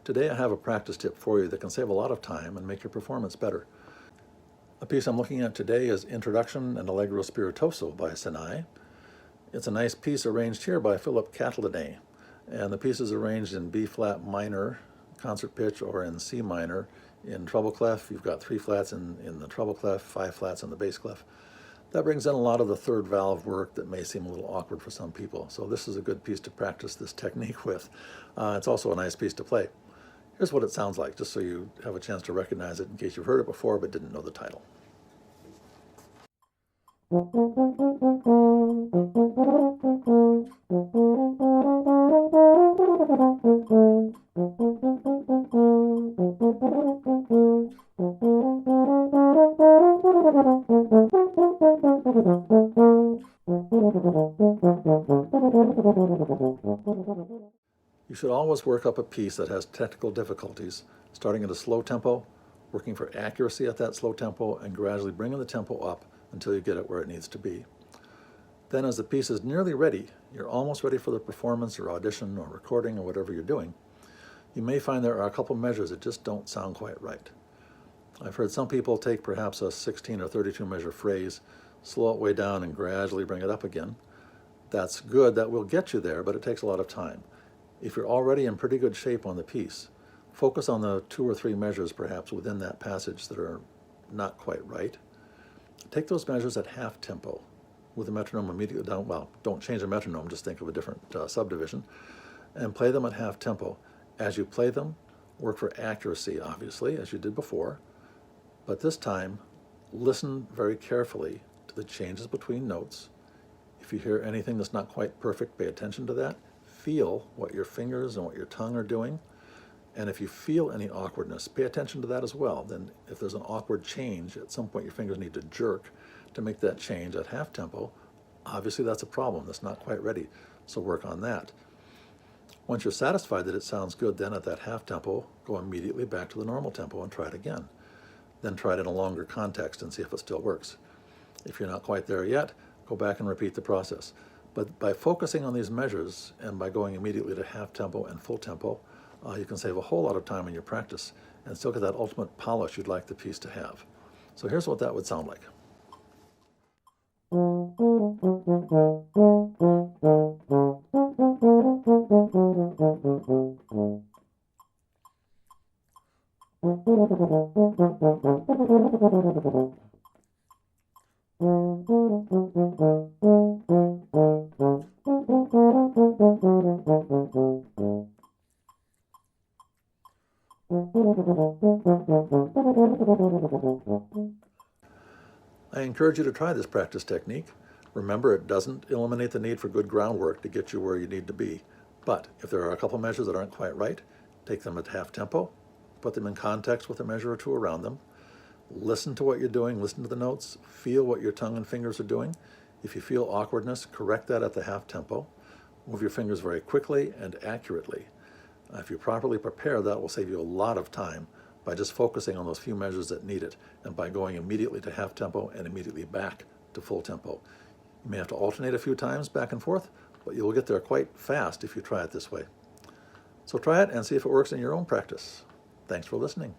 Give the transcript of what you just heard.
Today I have a practice tip for you that can save a lot of time and make your performance better. The piece I'm looking at today is Introduction and Allegro Spiritoso by Sinai. It's a nice piece arranged here by Philip Catalinet, and the piece is arranged in B flat minor concert pitch or in C minor in treble clef. You've got 3 flats in the treble clef, 5 flats in the bass clef. That brings in a lot of the third valve work that may seem a little awkward for some people. So this is a good piece to practice this technique with. It's also a nice piece to play. Here's what it sounds like, just so you have a chance to recognize it in case you've heard it before but didn't know the title. You should always work up a piece that has technical difficulties, starting at a slow tempo, working for accuracy at that slow tempo, and gradually bringing the tempo up until you get it where it needs to be. Then as the piece is nearly ready, you're almost ready for the performance or audition or recording or whatever you're doing, you may find there are a couple measures that just don't sound quite right. I've heard some people take perhaps a 16 or 32 measure phrase, slow it way down and gradually bring it up again. That's good, that will get you there, but it takes a lot of time. If you're already in pretty good shape on the piece, focus on the 2 or 3 measures perhaps within that passage that are not quite right. Take those measures at half tempo with the metronome immediately down. Well, don't change the metronome, just think of a different subdivision, and play them at half tempo. As you play them, work for accuracy, obviously, as you did before, but this time, listen very carefully to the changes between notes. If you hear anything that's not quite perfect, pay attention to that. Feel what your fingers and what your tongue are doing. And if you feel any awkwardness, pay attention to that as well. Then if there's an awkward change, at some point your fingers need to jerk to make that change at half tempo. Obviously that's a problem, that's not quite ready, so work on that. Once you're satisfied that it sounds good, then at that half tempo, go immediately back to the normal tempo and try it again. Then try it in a longer context and see if it still works. If you're not quite there yet, go back and repeat the process. But by focusing on these measures and by going immediately to half tempo and full tempo, you can save a whole lot of time in your practice and still get that ultimate polish you'd like the piece to have. So here's what that would sound like. I encourage you to try this practice technique. Remember, it doesn't eliminate the need for good groundwork to get you where you need to be. But if there are a couple measures that aren't quite right, take them at half tempo, put them in context with a measure or 2 around them. Listen to what you're doing, listen to the notes, feel what your tongue and fingers are doing. If you feel awkwardness, correct that at the half tempo. Move your fingers very quickly and accurately. If you properly prepare, that will save you a lot of time by just focusing on those few measures that need it and by going immediately to half tempo and immediately back to full tempo. You may have to alternate a few times back and forth, but you'll get there quite fast if you try it this way. So try it and see if it works in your own practice. Thanks for listening.